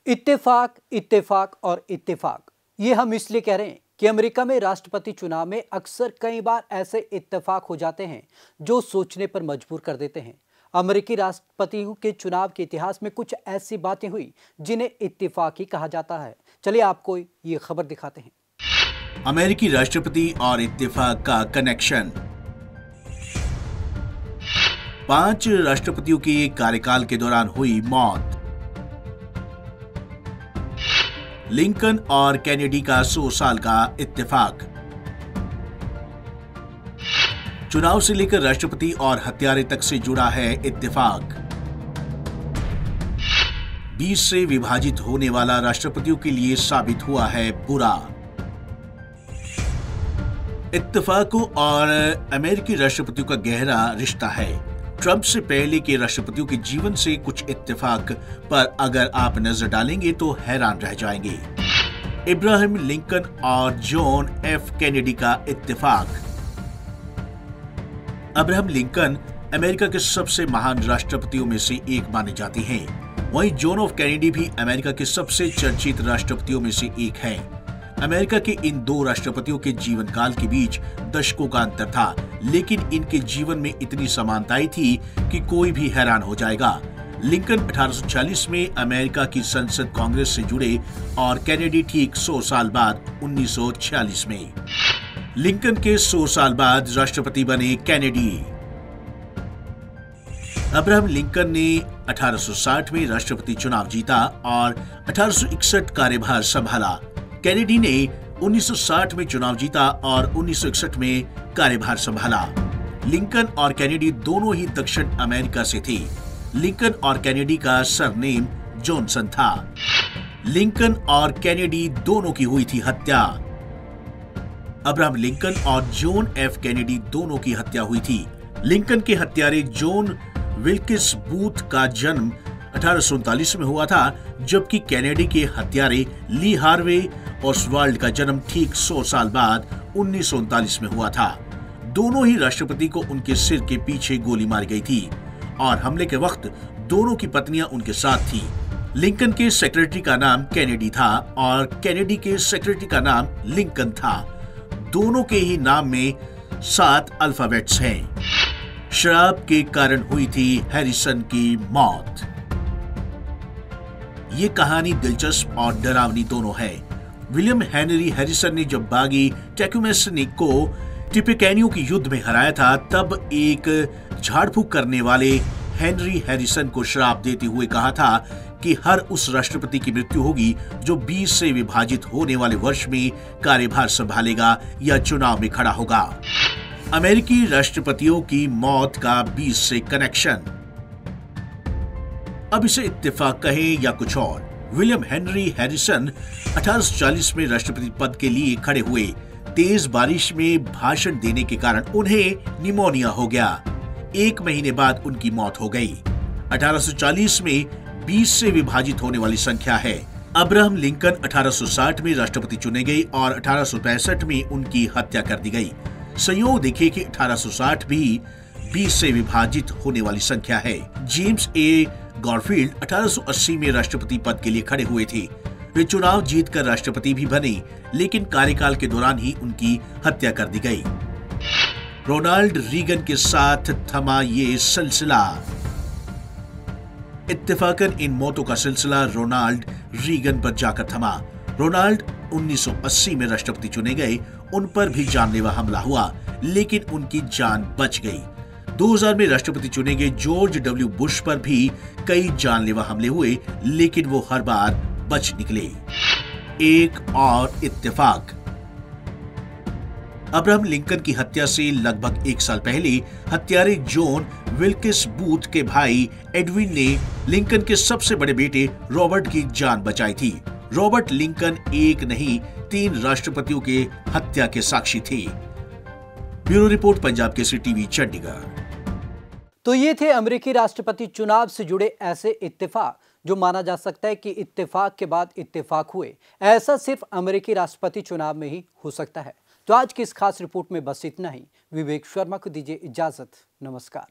इत्तेफाक, इत्तेफाक और इत्तेफाक, ये हम इसलिए कह रहे हैं कि अमेरिका में राष्ट्रपति चुनाव में अक्सर कई बार ऐसे इत्तेफाक हो जाते हैं जो सोचने पर मजबूर कर देते हैं। अमेरिकी राष्ट्रपतियों के चुनाव के इतिहास में कुछ ऐसी बातें हुई जिन्हें इत्तेफाक ही कहा जाता है। चलिए आपको ये खबर दिखाते हैं। अमेरिकी राष्ट्रपति और इत्तेफाक का कनेक्शन। 5 राष्ट्रपतियों के कार्यकाल के दौरान हुई मौत। लिंकन और कैनेडी का 100 साल का इत्तेफाक। चुनाव से लेकर राष्ट्रपति और हत्यारे तक से जुड़ा है इत्तेफाक। 20 से विभाजित होने वाला राष्ट्रपतियों के लिए साबित हुआ है बुरा। इत्तेफाकों और अमेरिकी राष्ट्रपतियों का गहरा रिश्ता है। ट्रंप से पहले के राष्ट्रपतियों के जीवन से कुछ इत्तेफाक पर अगर आप नजर डालेंगे तो हैरान रह जाएंगे। इब्राहिम लिंकन और जॉन एफ कैनेडी का इत्तेफाक। अब्राहम लिंकन अमेरिका के सबसे महान राष्ट्रपतियों में से एक माने जाते हैं। वहीं जॉन एफ कैनेडी भी अमेरिका के सबसे चर्चित राष्ट्रपतियों में से एक हैं। अमेरिका के इन 2 राष्ट्रपतियों के जीवन काल के बीच दशकों का अंतर था, लेकिन इनके जीवन में इतनी समानताएं थी कि कोई भी हैरान हो जाएगा। लिंकन 1840 में अमेरिका की संसद कांग्रेस से जुड़े और कैनेडी ठीक 100 साल बाद 1946 में। लिंकन के 100 साल बाद राष्ट्रपति बने कैनेडी। अब्राहम लिंकन ने 1860 में राष्ट्रपति चुनाव जीता और 1861 कार्यभार संभाला। कैनेडी ने 1960 में चुनाव जीता और 1961 में कार्यभार संभाला। लिंकन और कैनेडी दोनों ही दक्षिण अमेरिका से थे। लिंकन और कैनेडी का सरनेम जॉनसन था। लिंकन और कैनेडी दोनों की हुई थी हत्या। अब्राहम लिंकन और जॉन एफ कैनेडी दोनों की हत्या हुई थी। लिंकन के हत्यारे जॉन विल्किस बूथ का जन्म 1839 में हुआ था, जबकि कैनेडी के हत्यारे ली हार्वे ओसवाल्ड का जन्म ठीक 100 साल बाद 1939 में हुआ था। दोनों ही राष्ट्रपति को उनके सिर के पीछे गोली मारी गई थी और हमले के वक्त दोनों की पत्नियां उनके साथ थी। लिंकन के सेक्रेटरी का नाम कैनेडी था और कैनेडी के सेक्रेटरी का नाम लिंकन था। दोनों के ही नाम में 7 अल्फाबेट्स हैं। शराब के कारण हुई थी हैरिसन की मौत। ये कहानी दिलचस्प और डरावनी दोनों है। विलियम हेनरी हैरिसन ने जब बागी टैक्यूमेसनिक को टिपिकैनियों के युद्ध में हराया था, तब एक झाड़ फूक करने वाले हेनरी हैरिसन को श्राप देते हुए कहा था कि हर उस राष्ट्रपति की मृत्यु होगी जो 20 से विभाजित होने वाले वर्ष में कार्यभार संभालेगा या चुनाव में खड़ा होगा। अमेरिकी राष्ट्रपतियों की मौत का 20 से कनेक्शन। अब इसे इत्तेफाक कहें या कुछ और, विलियम हेनरी हैरिसन 1840 में राष्ट्रपति पद के लिए खड़े हुए। तेज बारिश में भाषण देने के कारण उन्हें निमोनिया हो गया। 1 महीने बाद उनकी मौत हो गई। 1840 में 20 से विभाजित होने वाली संख्या है। अब्राहम लिंकन 1860 में राष्ट्रपति चुने गए और 1865 में उनकी हत्या कर दी गई। संयोग देखिए कि 1860 भी 20 से विभाजित होने वाली संख्या है। जेम्स ए गॉरफील्ड 1880 में राष्ट्रपति पद के लिए खड़े हुए थे। वे चुनाव जीतकर राष्ट्रपति भी बने, लेकिन कार्यकाल के दौरान ही उनकी हत्या कर दी गई। रोनाल्ड रीगन के साथ थमा ये सिलसिला। इत्तेफाकन इन मौतों का सिलसिला रोनाल्ड रीगन पर जाकर थमा। रोनाल्ड 1980 में राष्ट्रपति चुने गए। उन पर भी जानलेवा हमला हुआ, लेकिन उनकी जान बच गई। 2000 में राष्ट्रपति चुने गए जॉर्ज डब्ल्यू बुश पर भी कई जानलेवा हमले हुए, लेकिन वो हर बार बच निकले। एक और इत्तेफाक। अब्राहम लिंकन की हत्या से लगभग 1 साल पहले हत्यारे जॉन विल्किस बूथ के भाई एडविन ने लिंकन के सबसे बड़े बेटे रॉबर्ट की जान बचाई थी। रॉबर्ट लिंकन एक नहीं 3 राष्ट्रपतियों के हत्या के साक्षी थे। Bureau report, Punjab Kesari TV, Chandigarh. तो ये थे अमेरिकी राष्ट्रपति चुनाव से जुड़े ऐसे इत्तेफाक जो माना जा सकता है कि इत्तेफाक के बाद इत्तेफाक हुए। ऐसा सिर्फ अमेरिकी राष्ट्रपति चुनाव में ही हो सकता है। तो आज की इस खास रिपोर्ट में बस इतना ही। विवेक शर्मा को दीजिए इजाजत। नमस्कार।